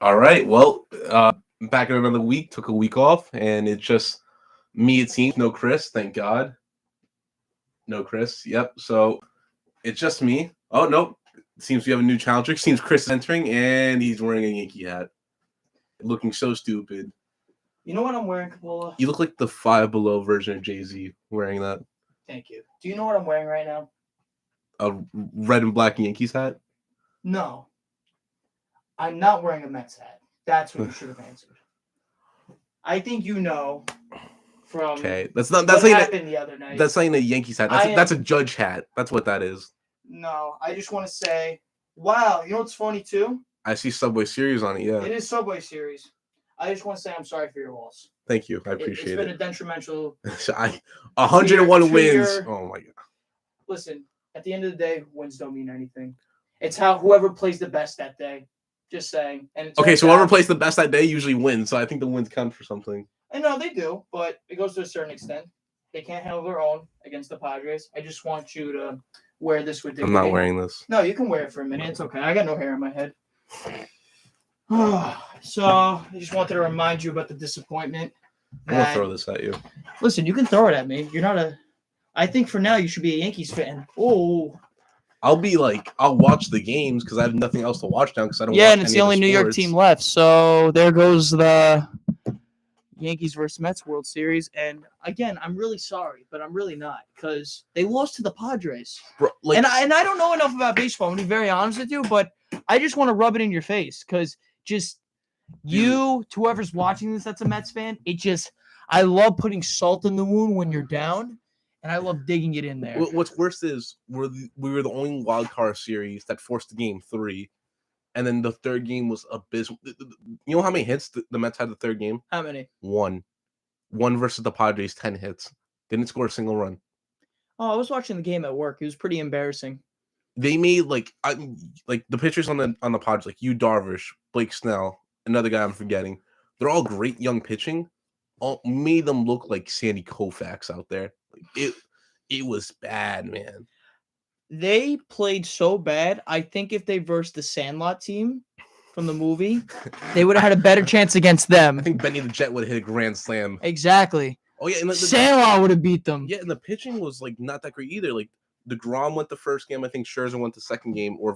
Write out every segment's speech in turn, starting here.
All right. Well, back in another week. Took a week off, and it's just me. It seems no Chris. Thank God, no Chris. Yep. So it's just me. Oh nope. Seems we have a new challenger. Seems Chris is entering, and he's wearing a Yankee hat, looking so stupid. You know what I'm wearing, Capola? You look like the Five Below version of Jay Z wearing that. Thank you. Do you know what I'm wearing right now? A red and black Yankees hat. No. I'm not wearing a Mets hat. That's what you should have answered. I think you know from Okay, that's not what that's not happened the other night. that's not even a Yankees hat. That's a Judge hat. That's what that is. No, I just want to say, wow, you know what's funny too? I see Subway Series on it. Yeah. It is Subway Series. I just want to say I'm sorry for your loss. Thank you. I It's appreciate been it. a detrimental. 101 to wins. your- Oh my god. Listen, at the end of the day, wins don't mean anything. It's how whoever plays the best that day. Just saying. And it's Okay, so whoever plays the best that day usually wins. So I think the wins count for something. I know they do, but it goes to a certain extent. They can't handle their own against the Padres. I just want you to wear this with dignity. I'm not wearing this. No, you can wear it for a minute. It's okay. I got no hair in my head. So I just wanted to remind you about the disappointment. I'm gonna throw this at you. Listen, you can throw it at me. You're not a. I think for now you should be a Yankees fan. Oh. I'll watch the games because I have nothing else to watch now because I don't. Yeah, watch and it's any the of only New York sports. team left. So there goes the Yankees versus Mets World Series. And again, I'm really sorry, but I'm really not because they lost to the Padres. Bro, like, and I don't know enough about baseball. I'm gonna be very honest with you, but I just want to rub it in your face because just you, to whoever's watching this, that's a Mets fan. I love putting salt in the wound when you're down, and I love digging it in there. what's worse is we were the only wild card series that forced the game 3, and then the third game was abysmal. You know how many hits the Mets had the third game? How many? 1 versus the Padres, 10 hits. Didn't score a single run. Oh, I was watching the game at work. It was pretty embarrassing. They made like the pitchers on the Padres, like Yu Darvish, Blake Snell, another guy I'm forgetting. They're all great young pitching. All made them look like Sandy Koufax out there. Like, it was bad, man. They played so bad. I think if they versed the Sandlot team from the movie, they would have had a better chance against them. I think Benny the Jet would have hit a grand slam. Exactly. Oh yeah, and Sandlot would have beat them. Yeah, and the pitching was like not that great either. Like DeGrom went the first game, I think Scherzer went the second game, or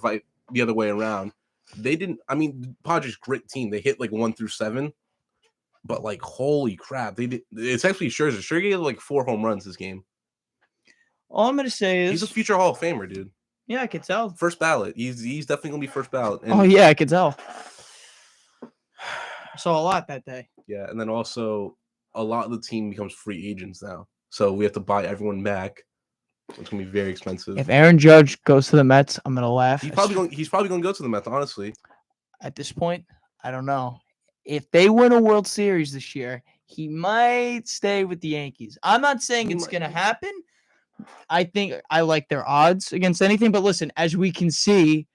the other way around. They didn't. I mean, Padres great team. They hit like 1 through 7, but like holy crap, they did. It's actually Scherzer. Scherzer had like 4 home runs this game. All I'm gonna say is He's a future Hall of Famer, dude. Yeah, I could tell. First ballot. He's definitely gonna be first ballot. And, oh yeah, I could tell. I saw a lot that day. Yeah, and then also a lot of the team becomes free agents now, so we have to buy everyone back. So it's gonna be very expensive. If Aaron Judge goes to the Mets, I'm gonna laugh. He's probably gonna go to the Mets. Honestly, at this point, I don't know. If they win a World Series this year, he might stay with the Yankees. I'm not saying it's gonna happen. I think I like their odds against anything, but listen, as we can see,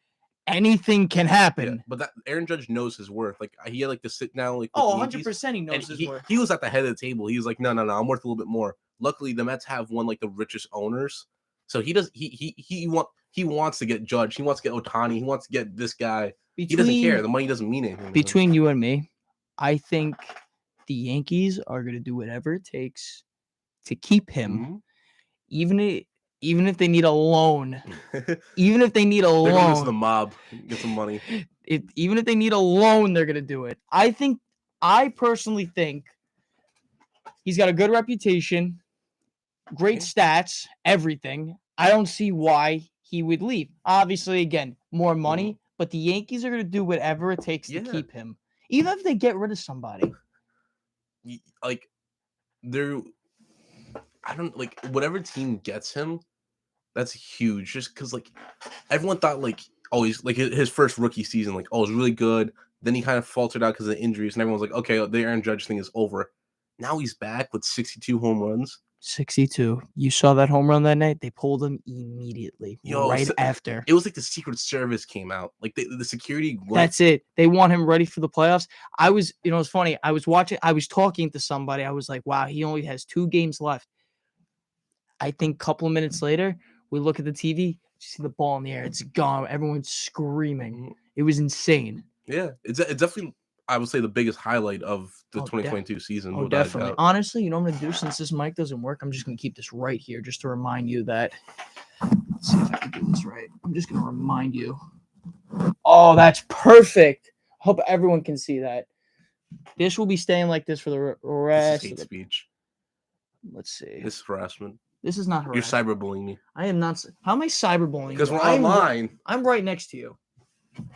anything can happen. Yeah, but that Aaron Judge knows his worth. Like he had like to sit down. Like 100% he knows his worth. He was at the head of the table. He was like, no, I'm worth a little bit more. Luckily, the Mets have one like the richest owners, so he wants to get Judge. He wants to get Ohtani. He wants to get this guy. He doesn't care. The money doesn't mean anything. Between you and me, I think the Yankees are going to do whatever it takes to keep him. Mm-hmm. Even if they need a loan, even if they need a loan, they're going to the mob, get some money. Even if they need a loan, they're going to do it. I personally think he's got a good reputation, great stats, everything. I don't see why he would leave. Obviously, again, more money, but the Yankees are going to do whatever it takes to keep him, even if they get rid of somebody. Like, I don't like whatever team gets him. That's huge. Just because like everyone thought like he's like his first rookie season like it was really good. Then he kind of faltered out because of injuries, and everyone's like, okay, the Aaron Judge thing is over. Now he's back with 62 home runs. 62. You saw that home run that night? They pulled him immediately. After. It was like the Secret Service came out. Like the security. That's it. They want him ready for the playoffs. It's funny. I was talking to somebody. I was like, wow, he only has 2 games left. I think a couple of minutes later, we look at the TV, you see the ball in the air. It's gone. Everyone's screaming. It was insane. Yeah, it's definitely, I would say, the biggest highlight of the Oh, 2022 season, without a definitely. doubt. Honestly, you know what I'm gonna do since this mic doesn't work? I'm just gonna keep this right here just to remind you that. Let's see if I can do this right. I'm just gonna remind you. Oh, that's perfect. Hope everyone can see that. This will be staying like this for the This is rest hate of the. speech. Let's see. This is harassment. This is not You're harassment. cyberbullying me. I am not. How am I cyberbullying Because you? we're online. I'm right next to you.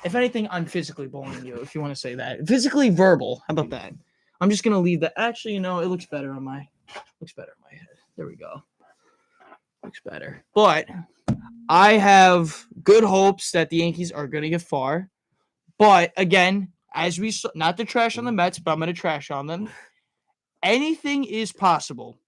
If anything, I'm physically bullying you. If you want to say that, physically verbal. How about that? I'm just gonna leave that. Actually, you know, it looks better on my. Looks better on my head. There we go. Looks better. But I have good hopes that the Yankees are gonna get far. But again, as we saw, not to trash on the Mets, but I'm gonna trash on them. Anything is possible.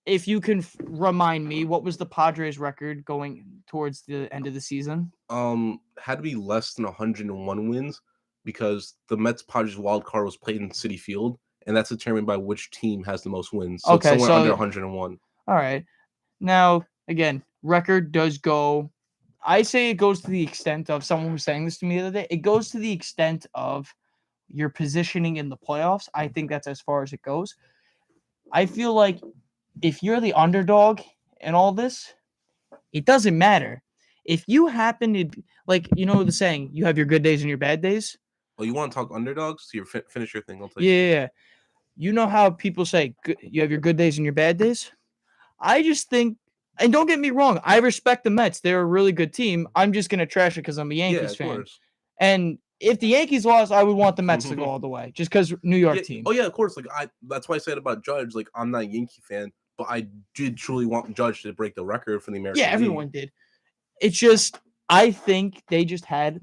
If you can remind me, what was the Padres record going towards the end of the season? Had to be less than 101 wins, because the Mets Padres wild card was played in Citi Field, and that's determined by which team has the most wins. So it's Okay, somewhere so under 101. all right. Now, again, record does go. I say it goes to the extent of, someone was saying this to me the other day. It goes to the extent of your positioning in the playoffs. I think that's as far as it goes. I feel like if you're the underdog in all this, it doesn't matter. If you happen to, like, you know the saying, you have your good days and your bad days. Well, you want to talk underdogs? So you finish your thing. I'll tell Yeah, you. yeah, yeah. You know how people say you have your good days and your bad days? I just think, and don't get me wrong, I respect the Mets. They're a really good team. I'm just going to trash it because I'm a Yeah, Yankees of fan. course. And if the Yankees lost, I would want the Mets to go all the way, just because New York Yeah. team. Oh yeah, of course. Like that's why I said about Judge. Like, I'm not a Yankee fan, but I did truly want Judge to break the record for the American Yeah, League. everyone did. It's just, I think they just had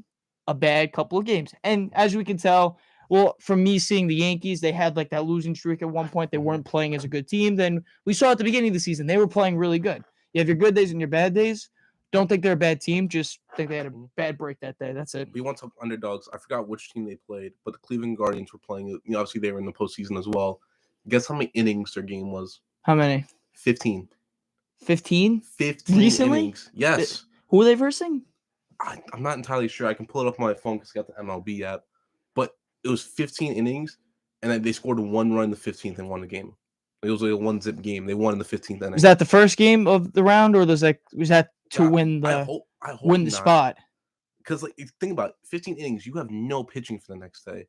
a bad couple of games. And as we can tell, well, from me seeing the Yankees, they had like that losing streak at one point. They weren't playing as a good team. Then we saw at the beginning of the season, they were playing really good. You have your good days and your bad days. Don't think they're a bad team. Just think they had a bad break that day. That's it. We want to talk underdogs. I forgot which team they played, but the Cleveland Guardians were playing. You know, obviously they were in the postseason as well. Guess how many innings their game was? How many? 15. 15? 15 Recently? innings. Yes. Who were they versing? I'm not entirely sure. I can pull it up on my phone because I got the MLB app. But it was 15 innings, and then they scored 1 run in the 15th and won the game. It was like a 1-zip game. They won in the 15th inning. Was that the first game of the round, or was that to win the I hope win the not. spot? Because like, think about it, 15 innings, you have no pitching for the next day.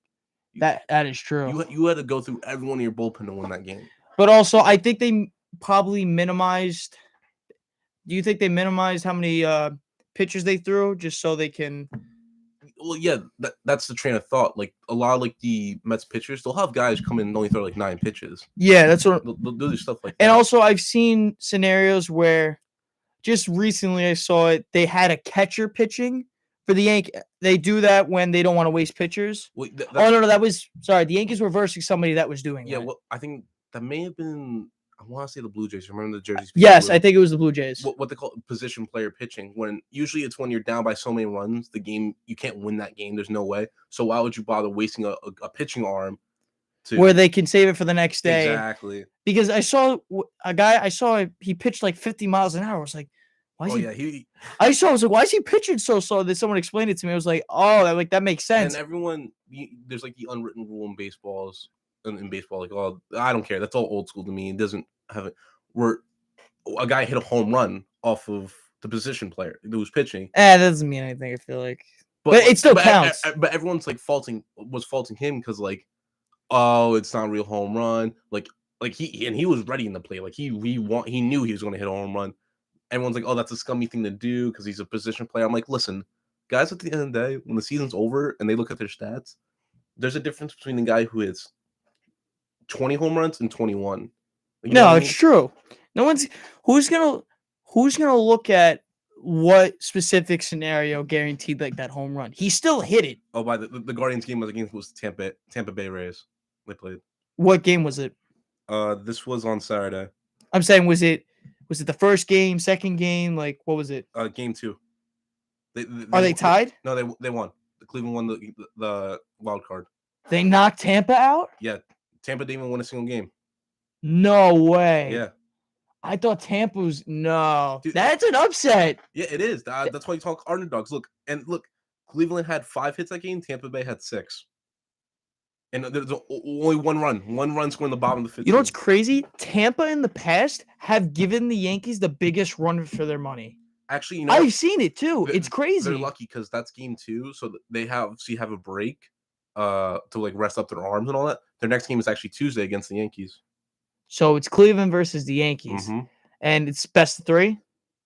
That is true. You had to go through every one of your bullpen to win that game. But also, I think they probably minimized. Do you think they minimized how many pitchers they threw just so they can? Well, yeah, that's the train of thought. Like, a lot of like the Mets pitchers, they'll have guys come in and only throw like 9 pitches. Yeah, that's what. They'll do stuff like that. And also, I've seen scenarios where, just recently, I saw it. They had a catcher pitching for the Yankees. They do that when they don't want to waste pitchers. Well, no, that was sorry. The Yankees were versing somebody that was doing yeah, that. well, I think that may have been. I want to say the Blue Jays. Remember the jerseys? Yes, I think it was the Blue Jays. What they call position player pitching. When usually it's when you're down by so many runs, the game, you can't win that game. There's no way. So why would you bother wasting a pitching arm? Where they can save it for the next day. Exactly. Because I saw a guy. He pitched like 50 miles an hour. I was like, why is he? I was like, why is he pitching so slow? Then someone explained it to me. I was like, oh, that makes sense. And everyone, there's like the unwritten rule in baseballs. In baseball, like, oh, I don't care. That's all old school to me. It doesn't have it. Where a guy hit a home run off of the position player who was pitching. That doesn't mean anything. I feel like, but it still counts. But everyone's like faulting him because like, oh, it's not a real home run. Like he was ready in the play. Like he knew he was going to hit a home run. Everyone's like, oh, that's a scummy thing to do because he's a position player. I'm like, listen, guys, at the end of the day, when the season's over and they look at their stats, there's a difference between the guy who hits 20 home runs and 21. No, it's true. No one's who's gonna look at what specific scenario guaranteed like that home run. He still hit it. Oh, by the Guardians game was Tampa Bay Rays. They played. What game was it? This was on Saturday. I'm saying, was it the first game, second game? Like, what was it? Game 2. Are they tied? No, they won. The Cleveland won the wild card. They knocked Tampa out? Yeah. Tampa didn't even win a single game. No way. Yeah. I thought Tampa was no. Dude, that's an upset. Yeah, it is. That's why you talk underdogs. Look, Cleveland had 5 hits that game. Tampa Bay had 6. And there's only one run scored in the bottom of the 15. You know what's crazy? Tampa in the past have given the Yankees the biggest run for their money. Actually, you know, I've seen it too. It's crazy. They're lucky because that's game 2, so they have a break to like rest up their arms and all that. Their next game is actually Tuesday against the Yankees. So it's Cleveland versus the Yankees, and it's best of 3,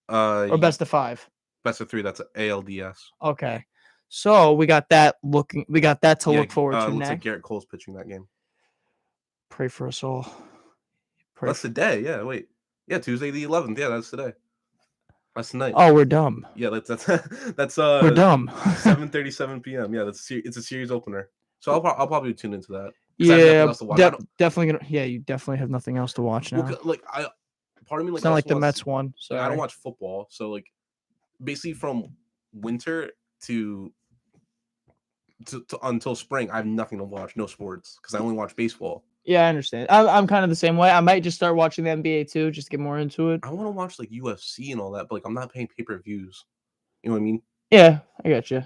or best of 5. Best of 3. That's ALDS. Okay, so we got that to look forward to looks next. like Garrett Cole's pitching that game. Pray for us all. That's today. Yeah, wait. Yeah, Tuesday the 11th. Yeah, that's today. That's tonight. Oh, we're dumb. Yeah, that's we're dumb. 7:37 p.m. Yeah, it's a series opener. So I'll probably tune into that. Yeah, definitely gonna. Yeah, you definitely have nothing else to watch now. Well, part of me it's not like the Mets one. So I don't watch football. So like, basically from winter to until spring, I have nothing to watch. No sports because I only watch baseball. Yeah, I understand. I'm kind of the same way. I might just start watching the NBA too, just to get more into it. I want to watch like UFC and all that, but like I'm not paying pay-per-views. You know what I mean? Yeah, I got you.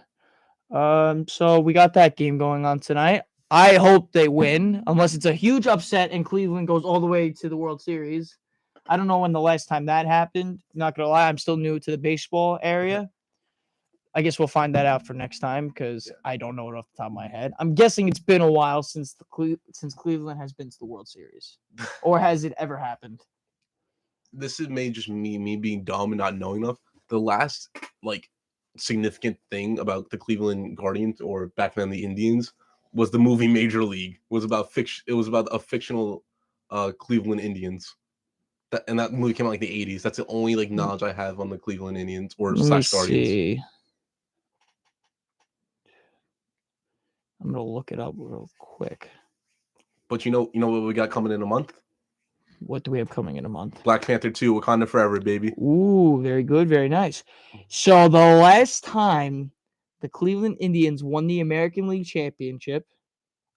So we got that game going on tonight. I hope they win, unless it's a huge upset and Cleveland goes all the way to the World Series. I don't know when the last time that happened. Not gonna lie, I'm still new to the baseball area. I guess we'll find that out for next time because I don't know it off the top of my head. I'm guessing it's been a while since Cleveland has been to the World Series, or has it ever happened? This is just me being dumb and not knowing enough. The last like significant thing about the Cleveland Guardians, or back then the Indians, was the movie Major League. It was about fiction. It was about a fictional Cleveland Indians. And that movie came out like the 80s. That's the only like knowledge I have on the Cleveland Indians or / Guardians. See. I'm gonna look it up real quick. But you know what we got coming in a month? What do we have coming in a month? Black Panther 2, Wakanda Forever, baby. Ooh, very good, very nice. So the last time the Cleveland Indians won the American League Championship.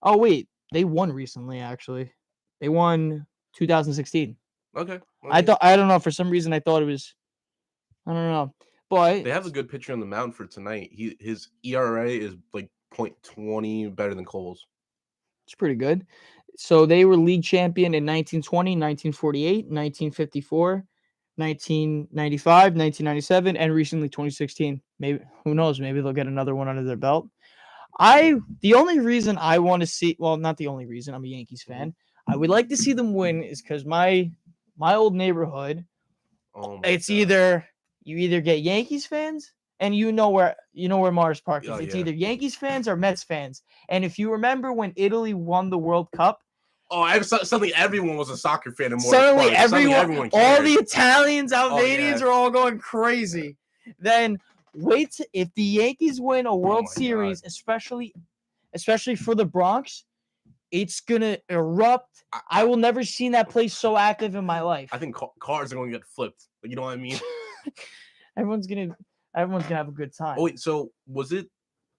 Oh wait, they won recently. Actually, they won 2016. Okay. I don't know, for some reason I thought it was. I don't know, but they have a good pitcher on the mound for tonight. His ERA is like .20 better than Cole's. It's pretty good. So they were league champion in 1920, 1948, 1954, 1995, 1997, and recently 2016. Maybe, who knows? Maybe they'll get another one under their belt. The only reason I want to see, well, not the only reason, I'm a Yankees fan. I would like to see them win is because my old neighborhood, it's either you either get Yankees fans, and you know where Mars Park is. It's either Yankees fans or Mets fans. And if you remember when Italy won the World Cup, suddenly everyone was a soccer fan. In suddenly everyone all the Italians, Albanians are all going crazy. Then if the Yankees win a World Series, especially for the Bronx, it's gonna erupt. I will never seen that place so active in my life. I think cars are going to get flipped. You know what I mean? Everyone's gonna have a good time. Oh wait, so was it?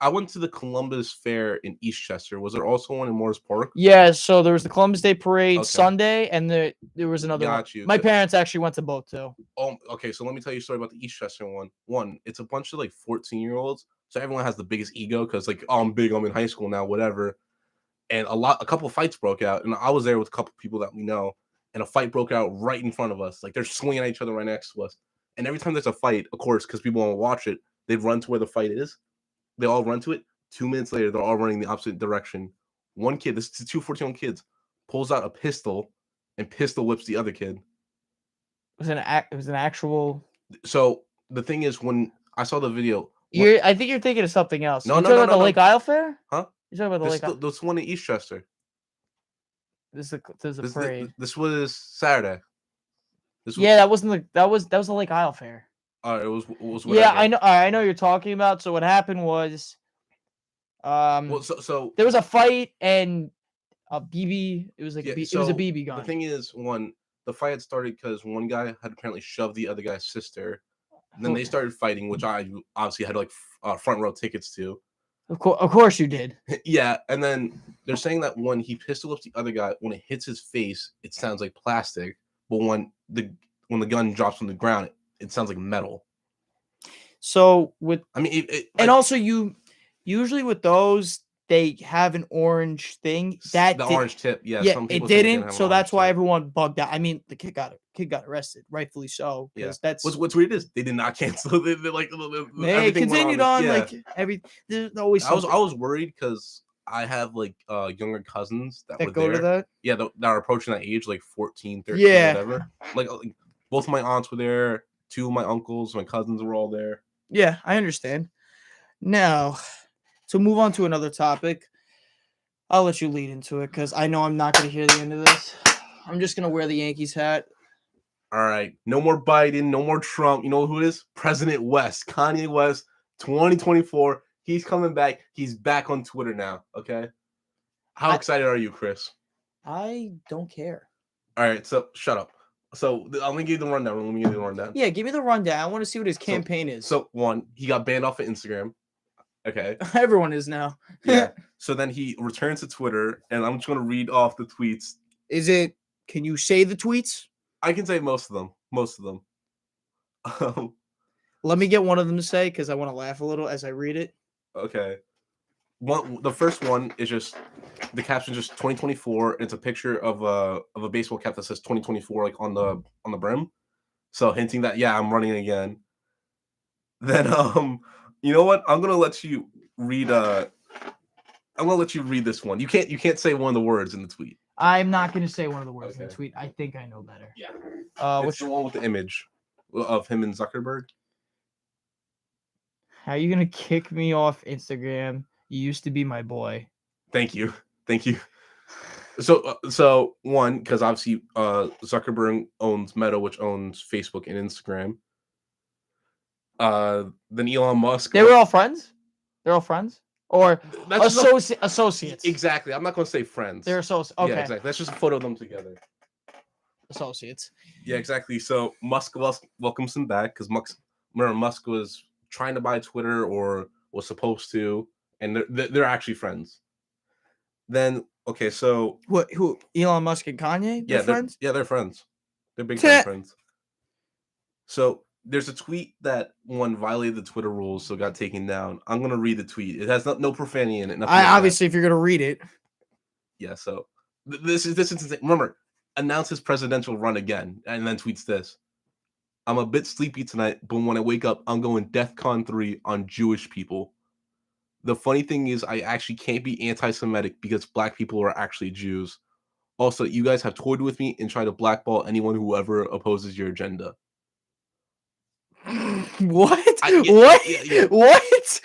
I went to the Columbus Fair in Eastchester. Was there also one in Morris Park? Yeah, so there was the Columbus Day Parade Sunday, and there was another one. My parents actually went to both too. Oh, okay. So let me tell you a story about the Eastchester one. One, it's a bunch of like 14-year-olds. So everyone has the biggest ego because like, oh, I'm big. I'm in high school now, whatever. And a couple of fights broke out, and I was there with a couple of people that we know, and a fight broke out right in front of us. Like they're swinging at each other right next to us. And every time there's a fight, of course, because people want to watch it, they'd run to where the fight is. They all run to it. 2 minutes later, they're all running the opposite direction. One kid, this is 2 14-year-old kids, pulls out a pistol and pistol whips the other kid. It was an actual. So the thing is, when I saw the video, I think you're thinking of something else. No, you're talking about the Lake Isle Fair? Huh? You're talking about the Lake Isle. This one in Eastchester. This is a parade. This was Saturday. That wasn't that was the Lake Isle Fair. It was whatever. Yeah, I know you're talking about. So what happened was, so there was a fight and a BB. It was like it was a BB gun. The thing is, the fight had started because one guy had apparently shoved the other guy's sister. And then they started fighting, which I obviously had like front row tickets to. Of course you did. Yeah, and then they're saying that when he pistol whips the other guy, when it hits his face, it sounds like plastic. But when the gun drops on the ground, it sounds like metal. So and also you Usually with those, they have an orange thing. That The did, orange tip. Yeah, yeah, some it people said it didn't didn't. have an So orange that's why tip. everyone bugged out. I mean, the kid got arrested, rightfully so, Yeah. because that's What's weird is they did not cancel. They like they everything went continued on. on Yeah. like every. There's always I was something worried because I have like younger cousins that were that go to there. that. Yeah, that are approaching that age, like 14, 13, Yeah. whatever. Like both of my aunts were there. Two of my uncles, my cousins were all there. Yeah, I understand. Now, to move on to another topic, I'll let you lead into it because I know I'm not going to hear the end of this. I'm just going to wear the Yankees hat. All right, no more Biden, no more Trump. You know who it is? President West, Kanye West, 2024. He's coming back. He's back on Twitter now. Okay, how excited are you, Chris? I don't care. All right, so shut up. So I'm gonna give you the rundown. Let me give you the rundown. Yeah, give me the rundown. I want to see what his campaign is. So one, he got banned off of Instagram. Okay. Everyone is now. Yeah. So then he returns to Twitter, and I'm just gonna read off the tweets. Is it? Can you say the tweets? I can say most of them. Most of them. Let me get one of them to say because I want to laugh a little as I read it. Okay. The first one is just the caption, just 2024. It's a picture of a baseball cap that says 2024 like on the brim. So hinting that I'm running again. Then you know what? I'm gonna let you read this one. You can't say one of the words in the tweet. I'm not going to say one of the words in Okay. the tweet. I think I know better. Yeah. It's It's the one with the image of him and Zuckerberg. How are you going to kick me off Instagram? You used to be my boy. Thank you. So one, because obviously Zuckerberg owns Meta, which owns Facebook and Instagram. Then Elon Musk. They were all friends? They're all friends? Or That's just associates? exactly. I'm not going to say friends. They're associates. Okay. Yeah, exactly. That's just a photo of them together. Associates. Yeah, exactly. So Musk welcomes him back because Musk was trying to buy Twitter or was supposed to, and they're actually friends. Then okay, so What? Who? Elon Musk and Kanye? They're friends? They're friends. They're big time friends. So there's a tweet that one violated the Twitter rules, so got taken down. I'm gonna read the tweet. It has no profanity in it. Obviously, if you're gonna read it. Yeah. So this is insane. Remember, announce his presidential run again, and then tweets this. I'm a bit sleepy tonight, but when I wake up, I'm going DEFCON 3 on Jewish people. The funny thing is, I actually can't be anti-Semitic because black people are actually Jews. Also, you guys have toyed with me and tried to blackball anyone who ever opposes your agenda. What? Yeah. What?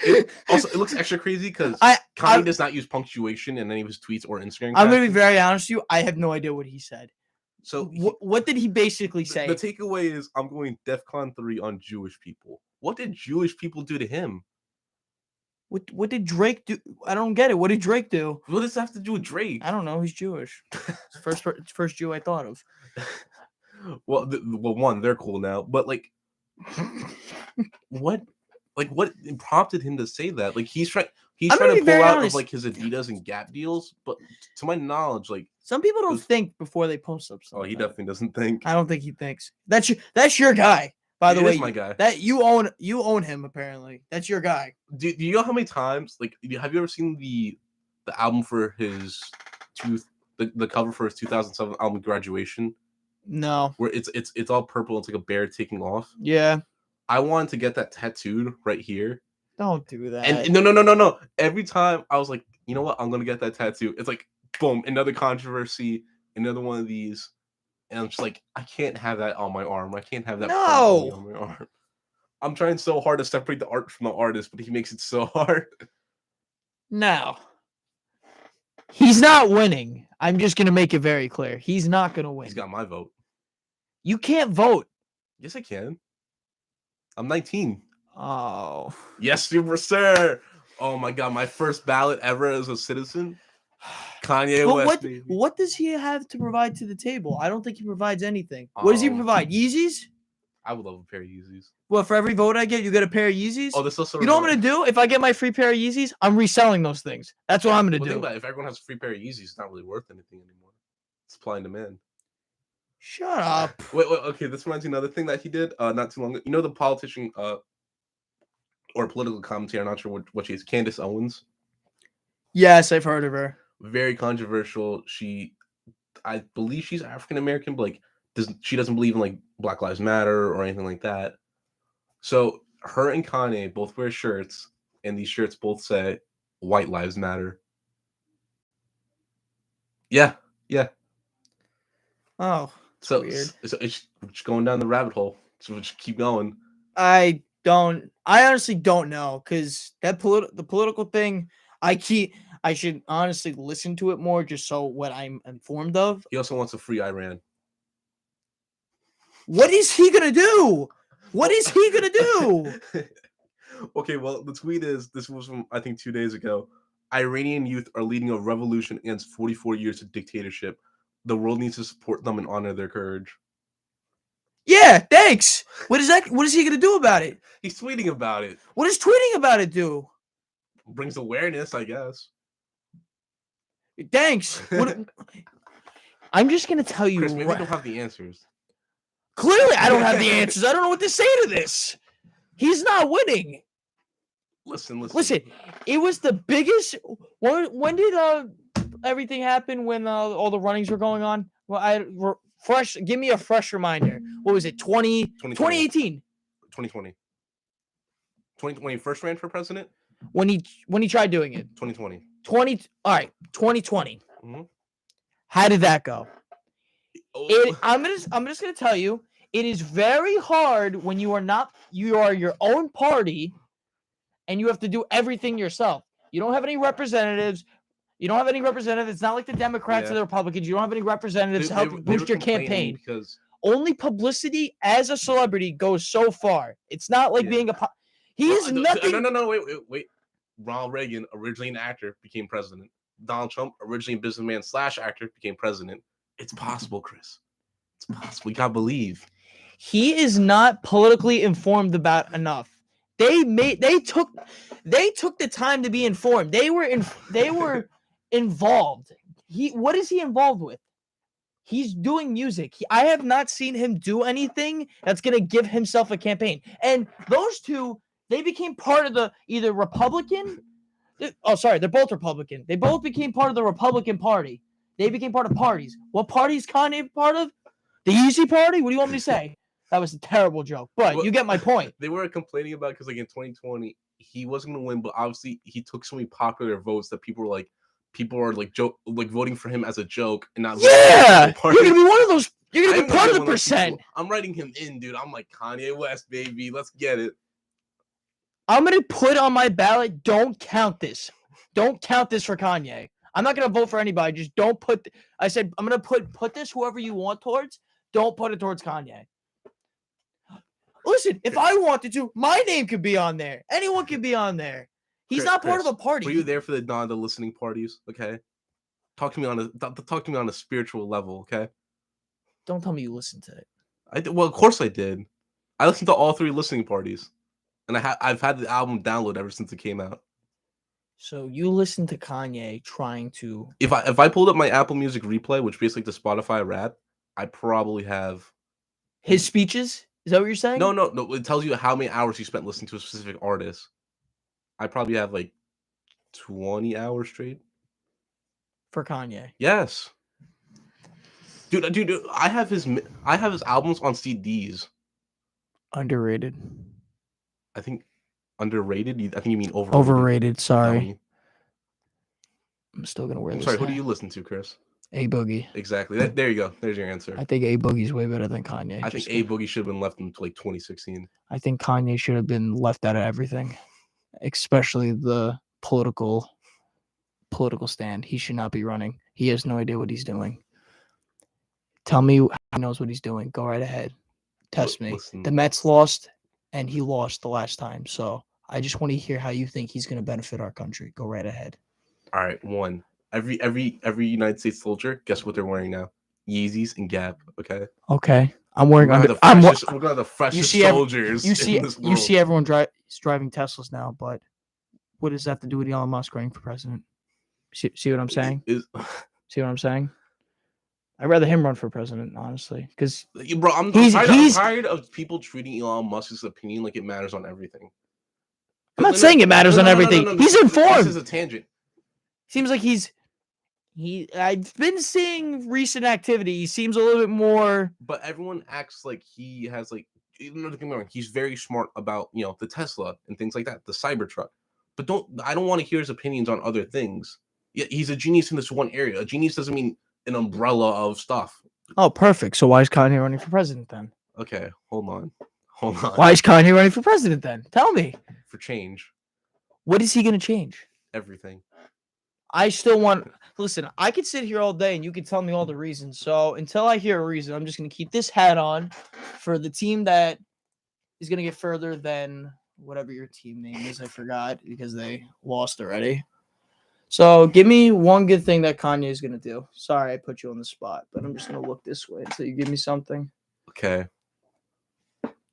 Also, it looks extra crazy because Kanye does not use punctuation in any of his tweets or Instagram. I'm going to be very honest with you. I have no idea what he said. So what did he basically say? The takeaway is I'm going DEFCON 3 on Jewish people. What did Jewish people do to him? What did Drake do? I don't get it. What did Drake do? What does that have to do with Drake? I don't know. He's Jewish. First Jew I thought of. Well, one, they're cool now, but like, what prompted him to say that? Like, he's trying to pull out of like his Adidas and Gap deals, but to my knowledge, like some people don't think before they post up something. Oh, he definitely doesn't think. I don't think he thinks. That's your guy. By the way, my guy. That you own him apparently. That's your guy. Do you know how many times? Like, have you ever seen the album for his the cover for his 2007 album Graduation? No. Where it's all purple. It's like a bear taking off. Yeah. I wanted to get that tattooed right here. Don't do that. And no. Every time I was like, you know what? I'm gonna get that tattoo. It's like, boom, another controversy, another one of these. And I'm just like, I can't have that on my arm. I can't have that on my arm. I'm trying so hard to separate the art from the artist, but he makes it so hard. No. He's not winning. I'm just going to make it very clear. He's not going to win. He's got my vote. You can't vote. Yes, I can. I'm 19. Oh. Yes, sir. Oh, my God. My first ballot ever as a citizen. Kanye West. What does he have to provide to the table? I don't think he provides anything. What does he provide? Yeezys? I would love a pair of Yeezys. Well, for every vote I get, you get a pair of Yeezys? Oh, this also. You know what I'm going to do? If I get my free pair of Yeezys, I'm reselling those things. That's what I'm going to do. Think about it. If everyone has a free pair of Yeezys, it's not really worth anything anymore. Supply and demand. Shut up. Wait, okay. This reminds me of another thing that he did not too long ago. You know the politician or political commentator. I'm not sure what she is. Candace Owens. Yes, I've heard of her. Very controversial. I believe she's African American, but like she doesn't believe in like Black Lives Matter or anything like that. So her and Kanye both wear shirts, and these shirts both say "White Lives Matter." Yeah, yeah. Oh, So weird. it's just going down the rabbit hole. So we'll just keep going. I honestly don't know because the political thing. I should honestly listen to it more just so what I'm informed of. He also wants to free Iran. What is he gonna do? What is he gonna do? Okay, well, the tweet is, this was from, I think, 2 days ago. Iranian youth are leading a revolution against 44 years of dictatorship. The world needs to support them and honor their courage. Yeah, thanks. What is he gonna do about it? He's tweeting about it. What does tweeting about it do? Brings awareness, I guess. Thanks. I'm just gonna tell you. Chris, maybe you don't have the answers. Clearly, I don't have the answers. I don't know what to say to this. He's not winning. Listen. It was the biggest. When did everything happen? When all the runnings were going on? Well, give me a fresh reminder. What was it? 2018. 2020. 2020 first ran for president? When he tried doing it. 2020. 2020. Mhm. How did that go? Oh. I'm just gonna tell you, it is very hard when you are your own party and you have to do everything yourself. You don't have any representatives. It's not like the Democrats or the Republicans. You don't have any representatives to help boost your campaign. Because only publicity as a celebrity goes so far. It's not like being he is nothing. No, wait. Ronald Reagan, originally an actor, became president. Donald Trump, originally a businessman / actor, became president. It's possible, Chris. It's possible. You gotta believe. He is not politically informed about enough. They took the time to be informed. They were involved. What is he involved with? He's doing music. I have not seen him do anything that's gonna give himself a campaign. And those two, they became part of the either Republican. Oh, sorry, they're both Republican. They both became part of the Republican Party. They became part of parties. What party is Kanye part of? The Easy Party? What do you want me to say? That was a terrible joke, but you get my point. They were complaining about because, like, in 2020, he wasn't going to win, but obviously he took so many popular votes that people are voting for him as a joke and not. Yeah, you're gonna be one of those. You're gonna be part of the percent. I'm writing him in, dude. I'm like, Kanye West, baby. Let's get it. I'm gonna put on my ballot. Don't count this. Don't count this for Kanye. I'm not gonna vote for anybody. Just don't put. I said I'm gonna put this whoever you want towards. Don't put it towards Kanye. Listen, if I wanted to, my name could be on there. Anyone could be on there. He's not part of a party. Were you there for the listening parties? Okay, talk to me on a spiritual level. Okay. Don't tell me you listened to it. I did. Well, of course I did. I listened to all 3 listening parties, and I've had the album download ever since it came out. So you listened to Kanye trying to. If I pulled up my Apple Music replay, which basically the Spotify rap, I probably have his speeches. Is that what you're saying? No. It tells you how many hours you spent listening to a specific artist. I probably have like 20 hours straight for Kanye. Yes, dude. I have his albums on CDs. Underrated. I think underrated. I think you mean overrated. Overrated. Sorry. I'm still gonna wear this. Sorry. Who do you listen to, Chris? A Boogie. Exactly. There you go. There's your answer. I think A Boogie's way better than Kanye. I think A Boogie should have been left until like 2016. I think Kanye should have been left out of everything, especially the political stand. He should not be running. He has no idea what he's doing. Tell me he knows what he's doing. Go right ahead. Test me. Listen. The Mets lost, and he lost the last time. So I just want to hear how you think he's going to benefit our country. Go right ahead. All right, one. Every United States soldier, guess what they're wearing now? Yeezys and Gap. Okay. I'm wearing. We're gonna have the freshest soldiers. You see everyone driving Teslas now, but what does that have to do with Elon Musk running for president? See what I'm saying? See what I'm saying? I'd rather him run for president, honestly, because I'm tired of people treating Elon Musk's opinion like it matters on everything. I'm not saying it matters on everything. He's informed. This is a tangent. Seems like I've been seeing recent activity. He seems a little bit more. But everyone acts like he has like. Even though, don't get me wrong, he's very smart about the Tesla and things like that, the Cybertruck. But I don't want to hear his opinions on other things. Yeah, he's a genius in this one area. A genius doesn't mean an umbrella of stuff. Oh, perfect. So why is Kanye running for president then? Okay, hold on. Why is Kanye running for president then? Tell me. For change. What is he going to change? Everything. I still want. Listen, I could sit here all day and you can tell me all the reasons. So until I hear a reason, I'm just going to keep this hat on for the team that is going to get further than whatever your team name is. I forgot because they lost already. So give me one good thing that Kanye is going to do. Sorry, I put you on the spot, but I'm just going to look this way until you give me something. Okay.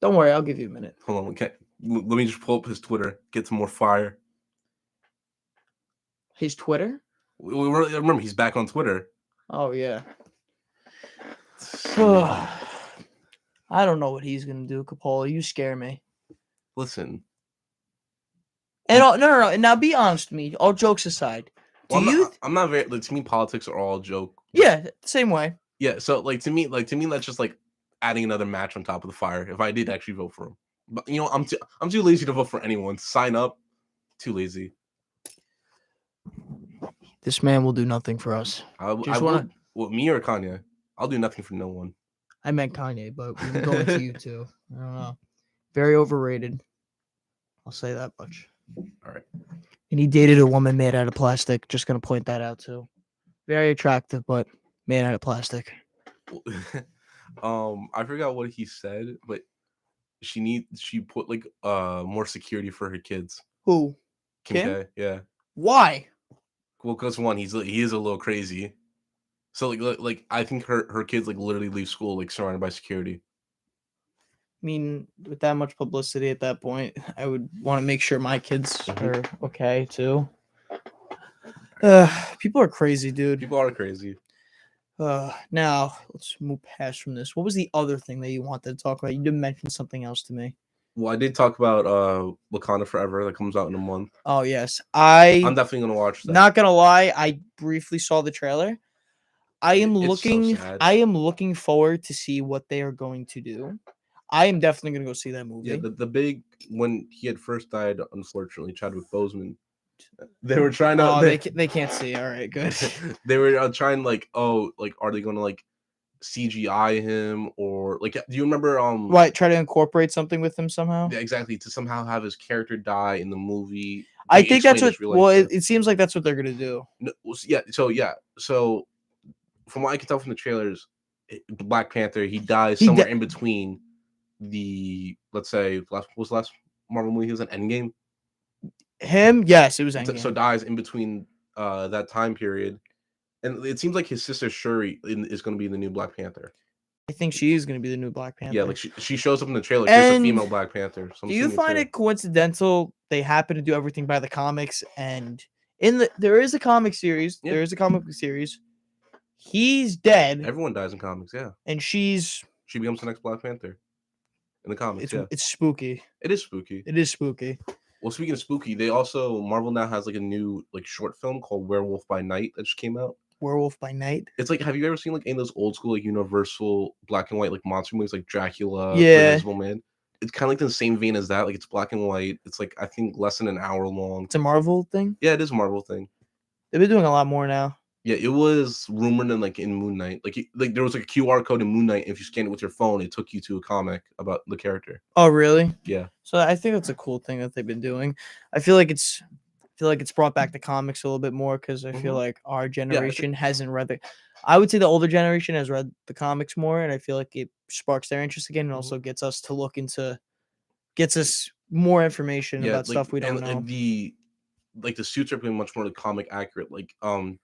Don't worry, I'll give you a minute. Hold on. Okay. Let me just pull up his Twitter. Get some more fire. His Twitter? Remember, he's back on Twitter. Oh, yeah. I don't know what he's going to do, Capola. You scare me. Listen. And no. Now, be honest with me. All jokes aside. I'm not very. Like, to me, politics are all a joke. Yeah, same way. Yeah, so to me, that's just like adding another match on top of the fire. If I did actually vote for him, but I'm too lazy to vote for anyone. Sign up. Too lazy. This man will do nothing for us. Me or Kanye? I'll do nothing for no one. I meant Kanye, but we're going to you too. I don't know. Very overrated. I'll say that much. All right. And he dated a woman made out of plastic. Just going to point that out too. Very attractive, but made out of plastic. I forgot what he said, but she put like more security for her kids. Who? Kim Kim? K? Yeah. Why? Well, because one, he is a little crazy. So like I think her kids like literally leave school like surrounded by security. I mean, with that much publicity at that point, I would want to make sure my kids are okay too. People are crazy, dude. People are crazy. Now let's move past from this. What was the other thing that you wanted to talk about? You did mention something else to me. Well, I did talk about Wakanda Forever that comes out in a month. Oh yes, I'm definitely gonna watch that. Not gonna lie, I briefly saw the trailer. I am looking forward to see what they are going to do. I am definitely gonna go see that movie. Yeah, the big when he had first died, unfortunately, Chadwick Boseman. They were trying to. Oh, they can't see. All right, good. They were trying are they gonna like CGI him or like? Do you remember Right, try to incorporate something with him somehow. Yeah, exactly. To somehow have his character die in the movie. I think that's what. Well, it seems like that's what they're gonna do. No, so from what I can tell from the trailers, Black Panther he dies somewhere in between the let's say last Marvel movie he was in Endgame. Him, yes, it was Endgame. So dies in between that time period, and it seems like his sister Shuri is going to be the new Black Panther. I think she is going to be the new Black Panther. Yeah, like she shows up in the trailer. She's a female Black Panther. So do you find it coincidental they happen to do everything by the comics? And there is a comic series. Yeah. There is a comic book series. He's dead. Everyone dies in comics, yeah. And she becomes the next Black Panther in the comics. It's spooky. It is spooky. It is spooky. Well, speaking of spooky, Marvel now has like a new like short film called Werewolf by Night that just came out. Werewolf by Night. It's like, have you ever seen like any of those old school like Universal black and white like monster movies like Dracula, Invisible Man? It's kind of like the same vein as that. Like it's black and white. It's like I think less than an hour long. It's a Marvel thing. Yeah, it is a Marvel thing. They've been doing a lot more now. Yeah, it was rumored in Moon Knight. Like there was like a QR code in Moon Knight. If you scanned it with your phone, it took you to a comic about the character. Oh, really? Yeah. So I think that's a cool thing that they've been doing. I feel like it's brought back the comics a little bit more because I feel like our generation hasn't read the. I would say the older generation has read the comics more, and I feel like it sparks their interest again, and also gets us more information about stuff we don't know. The suits are being much more comic accurate. Like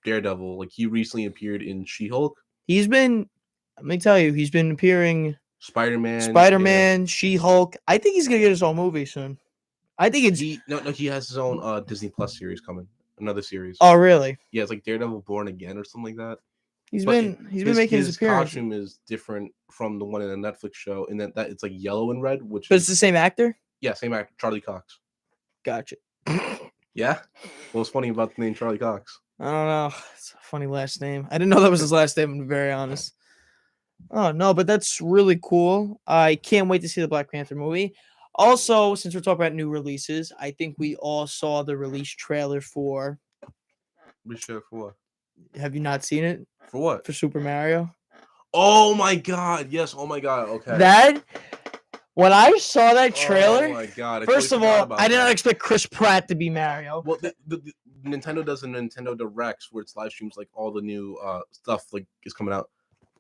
Daredevil, like he recently appeared in She-Hulk. Let me tell you, he's been appearing Spider-Man, She-Hulk. I think he's gonna get his own movie soon. I think he has his own Disney Plus series coming, another series. Oh really? Yeah, it's like Daredevil Born Again or something like that. He's been making his appearance. His costume is different from the one in the Netflix show, in that it's like yellow and red, but it's the same actor. Yeah, same actor, Charlie Cox. Gotcha. Yeah. What was funny about the name Charlie Cox? I don't know. It's a funny last name. I didn't know that was his last name, to be very honest. Oh, no, but that's really cool. I can't wait to see the Black Panther movie. Also, since we're talking about new releases, I think we all saw the release trailer for. We sure for what? Have you not seen it? For what? For Super Mario? Oh my god! Yes. Oh my god. Okay. That. When I saw that trailer. Oh my god! I First totally of forgot all, about I did not that. expect Chris Pratt to be Mario. Well, the Nintendo does a Nintendo Directs where it's live streams like all the new stuff like is coming out,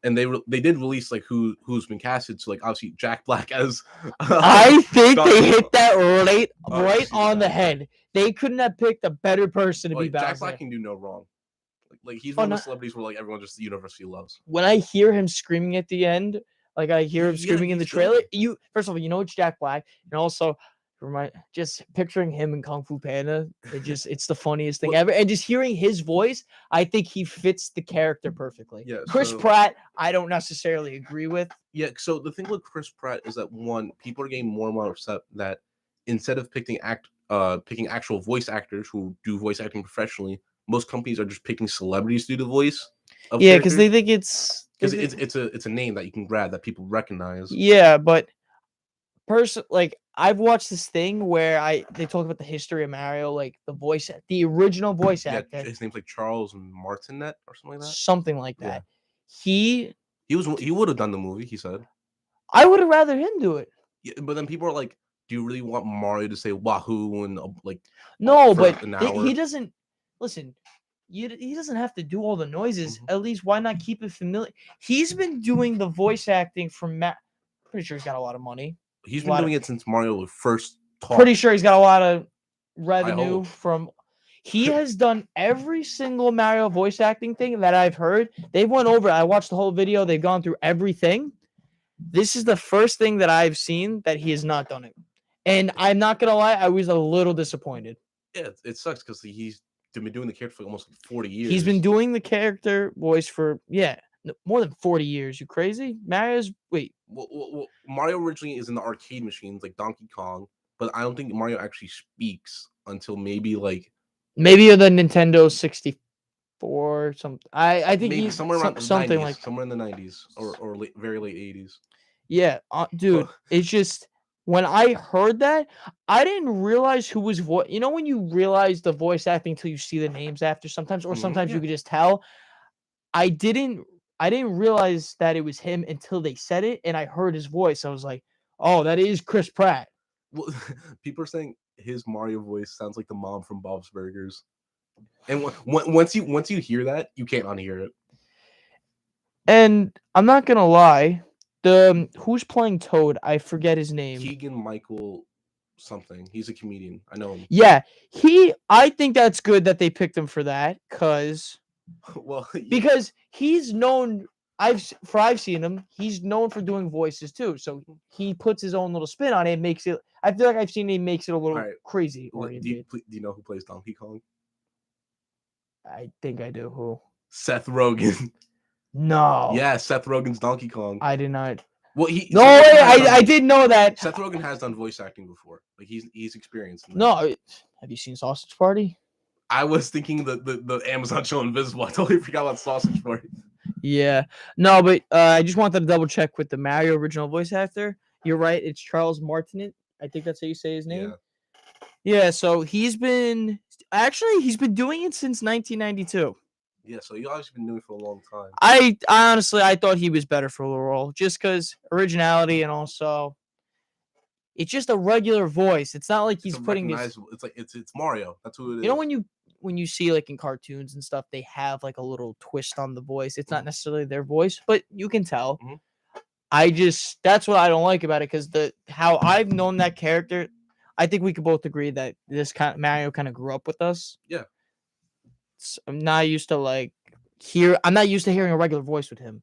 and they did release like who's been casted. So like obviously Jack Black as. I think Donkey they hit Kong. that Oh, right see on the that. head. They couldn't have picked a better person to be Like, Jack Bowser. Black can do no wrong. Like he's Oh, one of no. the celebrities where like everyone just universally loves. When I hear him screaming at the end, like I hear him Yeah, screaming in the he's trailer, good. you first of all, you know it's Jack Black, and also just picturing him in Kung Fu Panda, it's the funniest thing Well- ever. And just hearing his voice, I think he fits the character perfectly. Yeah, Chris so- Pratt, I don't necessarily agree with. Yeah, so the thing with Chris Pratt is that one, people are getting more and more upset that instead of picking actual voice actors who do voice acting professionally, most companies are just picking celebrities to do the voice. Yeah, because they think it's because it's a name that you can grab that people recognize. yeah, but like I've watched this thing where they talk about the history of Mario, like the original voice Yeah, actor, his name's like Charles Martinet or something like that. something like Yeah. that. He He would have done the movie. He said. I would have rather him do it. Yeah, but then people are like, "Do you really want Mario to say Wahoo and like?" No, for but an he hour? doesn't listen. He doesn't have to do all the noises. Mhm. At least why not keep it familiar? He's been doing the voice acting for Matt. Pretty sure he's got a lot of money. He's been doing it since Mario first talked. Pretty sure he's got a lot of revenue hope. from. He has done every single Mario voice acting thing that I've heard. They've went over. I watched the whole video. They've gone through everything. This is the first thing that I've seen that he has not done it. And I'm not gonna lie, I was a little disappointed. Yeah, it sucks because he's been doing the character for almost 40 years. He's been doing the character voice for more than 40 years. You crazy? Well, Mario originally is in the arcade machines like Donkey Kong, but I don't think Mario actually speaks until maybe the Nintendo 64 or something. I think maybe he's somewhere around something 90s, like somewhere in the 90s or very late 80s. yeah, dude. It's just when I heard that, I didn't realize who was You know when you realize the voice acting until you see the names after sometimes, or sometimes you yeah. could just tell. I didn't realize that it was him until they said it, and I heard his voice. I was like, "Oh, that is Chris Pratt." Well, people are saying his Mario voice sounds like the mom from Bob's Burgers, and once you hear that, you can't unhear it. And I'm not gonna lie, the who's playing Toad? I forget his name. Keegan Michael something. He's a comedian. I know him. Yeah, I think that's good that they picked him for that, because he's known. I've seen him. He's known for doing voices too. So he puts his own little spin on it. Makes it. I feel like I've seen he makes it a little crazy. Do you know who plays Donkey Kong? I think I do. Who? Seth Rogen. No. Yeah, Seth Rogen's Donkey Kong. I did not. Well, I did know that. Seth Rogen has done voice acting before. Like he's experienced. No, have you seen Sausage Party? I was thinking the Amazon show Invisible. I totally forgot about Sausage Party. Yeah, no, but I just wanted to double check with the Mario original voice actor. You're right, it's Charles Martinet. I think that's how you say his name. Yeah, so he's been doing it since 1992. Yeah, so he's obviously been doing it for a long time. I honestly thought he was better for the role, just because originality, and also it's just a regular voice. It's not like he's putting this. It's like it's Mario. That's who it is. You know when you see like in cartoons and stuff, they have like a little twist on the voice. It's not necessarily their voice, but you can tell. That's what I don't like about it, because how I've known that character, I think we could both agree that this kind of Mario kind of grew up with us. Yeah. I'm not used to hearing a regular voice with him.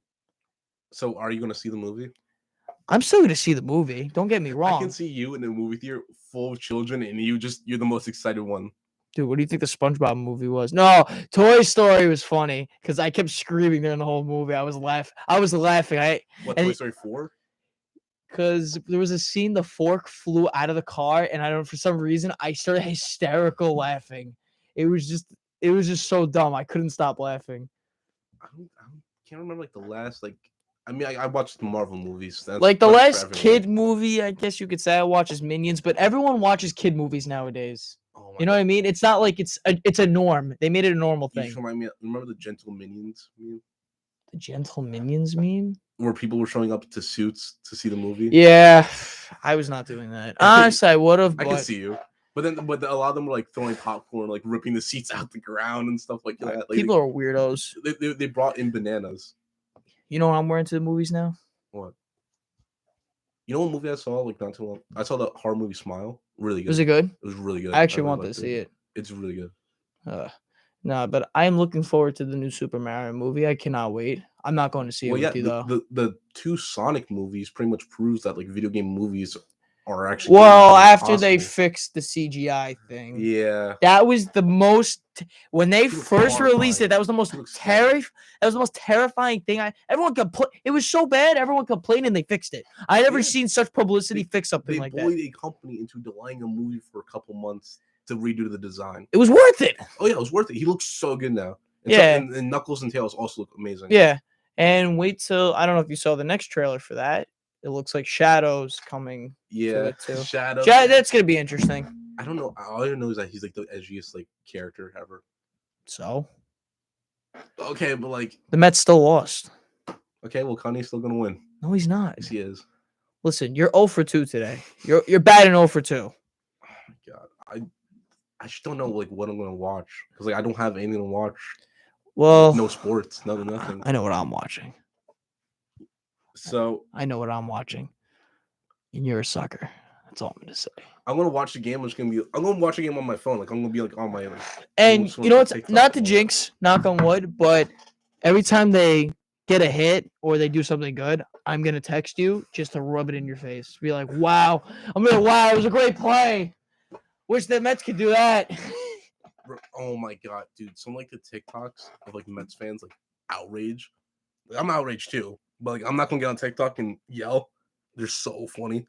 So are you gonna see the movie? I'm still gonna see the movie. Don't get me wrong. I can see you in a movie theater full of children, and you're the most excited one. Dude, what do you think the SpongeBob movie was? No, Toy Story was funny because I kept screaming during the whole movie. I was laughing. What, Toy Story 4? because there was a scene the fork flew out of the car, and I don't know, for some reason I started hysterical laughing. It was just so dumb. I couldn't stop laughing. Can't remember like the last like. I mean, I watched the Marvel movies. That's Like the pretty much for last everyone. kid movie, I guess you could say I watch is Minions, but everyone watches kid movies nowadays. Oh You know what I mean? It's not like it's a norm. They made it a normal You thing. just remind me. Remember the Gentle Minions meme? The Gentle Minions meme? Where people were showing up to Suits to see the movie. Yeah, I was not doing that. Honestly, I would have. I can see you. But a lot of them were like throwing popcorn, like ripping the seats out the ground and stuff like that. Like, people are weirdos. They brought in bananas. You know what I'm wearing to the movies now? What? You know what movie I saw like not too long? I saw the horror movie Smile. Really good. Was it good? It was really good. I actually really want to see it. It's really good. No, but I'm looking forward to the new Super Mario movie. I cannot wait. I'm not going to see it with you though. The two Sonic movies pretty much proves that like video game movies are actually after they fixed the CGI thing. Yeah. That was the most when they first released it, that was the most terrifying thing. Everyone it was so bad, everyone complained and they fixed it. I never seen such publicity fix something like that. They bullied a company into delaying a movie for a couple months to redo the design. It was worth it. Oh yeah, it was worth it. He looks so good now. And yeah. And Knuckles and Tails also look amazing. Yeah. And wait till I don't know if you saw the next trailer for that. It looks like Shadow's coming. Yeah, to it too. Shadow. That's gonna be interesting. I don't know. All I know is that he's like the edgiest like character ever. So. Okay, but like the Mets still lost. Okay, well Kanye's still gonna win. No, he's not. Yes, he is. Listen, you're 0 for 2 today. You're batting 0 for 2. Oh my god, I just don't know like what I'm gonna watch because like I don't have anything to watch. Well, no sports, nothing. I know what I'm watching. So I know what I'm watching. And you're a sucker. That's all I'm gonna say. I'm gonna watch the game. I'm gonna watch a game on my phone. Like I'm gonna be like on my. And you know what's not to jinx, knock on wood, but every time they get a hit or they do something good, I'm gonna text you just to rub it in your face. Be like, wow. It was a great play. Wish the Mets could do that. Oh my god, dude. Some like the TikToks of like Mets fans like outrage. Like, I'm outraged too. But like I'm not gonna get on TikTok and yell. They're so funny.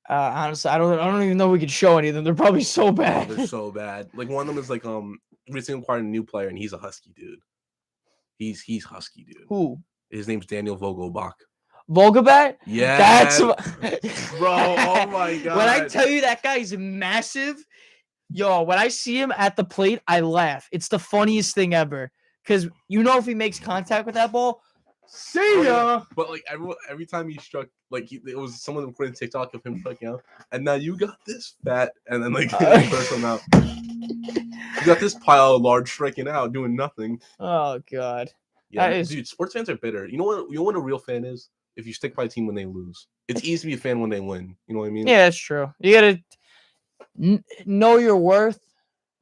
Honestly, I don't even know if we could show any of them. They're probably so bad. They're so bad. Like one of them is like recently acquired a new player and he's a husky dude. He's husky dude. Who? His name's Daniel Vogelbach. Vogelbach? Yeah. That's bro. Oh my god. When I tell you that guy's massive, yo, when I see him at the plate, I laugh. It's the funniest thing ever. Because you know if he makes contact with that ball, see ya. But like every time he struck, like it was someone recording TikTok of him striking out, and now you got this fat, and then like first one out. You got this pile of large striking out, doing nothing. Oh god. Yeah, dude, sports fans are bitter. You know what a real fan is? If you stick by a team when they lose. It's easy to be a fan when they win. You know what I mean? Yeah, that's true. You gotta know your worth.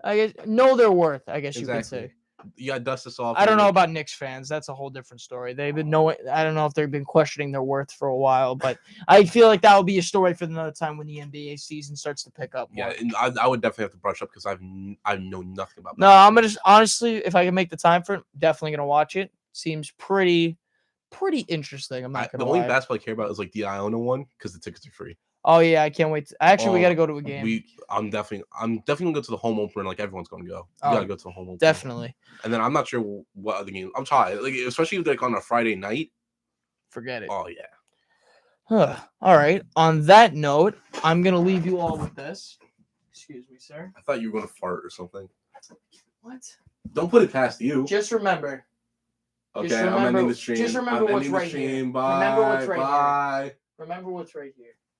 I guess know their worth. I guess exactly. You could say. You gotta dust this off. I don't know about Knicks fans. That's a whole different story. They've been I don't know if they've been questioning their worth for a while, but I feel like that will be a story for another time when the NBA season starts to pick up more. Yeah, and I would definitely have to brush up because I know nothing about. No, I'm gonna honestly, if I can make the time for it, definitely gonna watch it. Seems pretty interesting. I'm not gonna. The only basketball I care about is like the Iona one because the tickets are free. Oh yeah, I can't wait. We got to go to a game. I'm definitely gonna go to the home opener. Like everyone's gonna go. You gotta go to the home opener. Definitely. And then I'm not sure what other game. I'm tired. Like especially like on a Friday night. Forget it. Oh yeah. All right. On that note, I'm gonna leave you all with this. Excuse me, sir. I thought you were gonna fart or something. What? Don't put it past you. Just remember. Okay, I'm ending the stream. Just remember what's right here. Bye. Remember what's right Bye. here. Remember what's right here.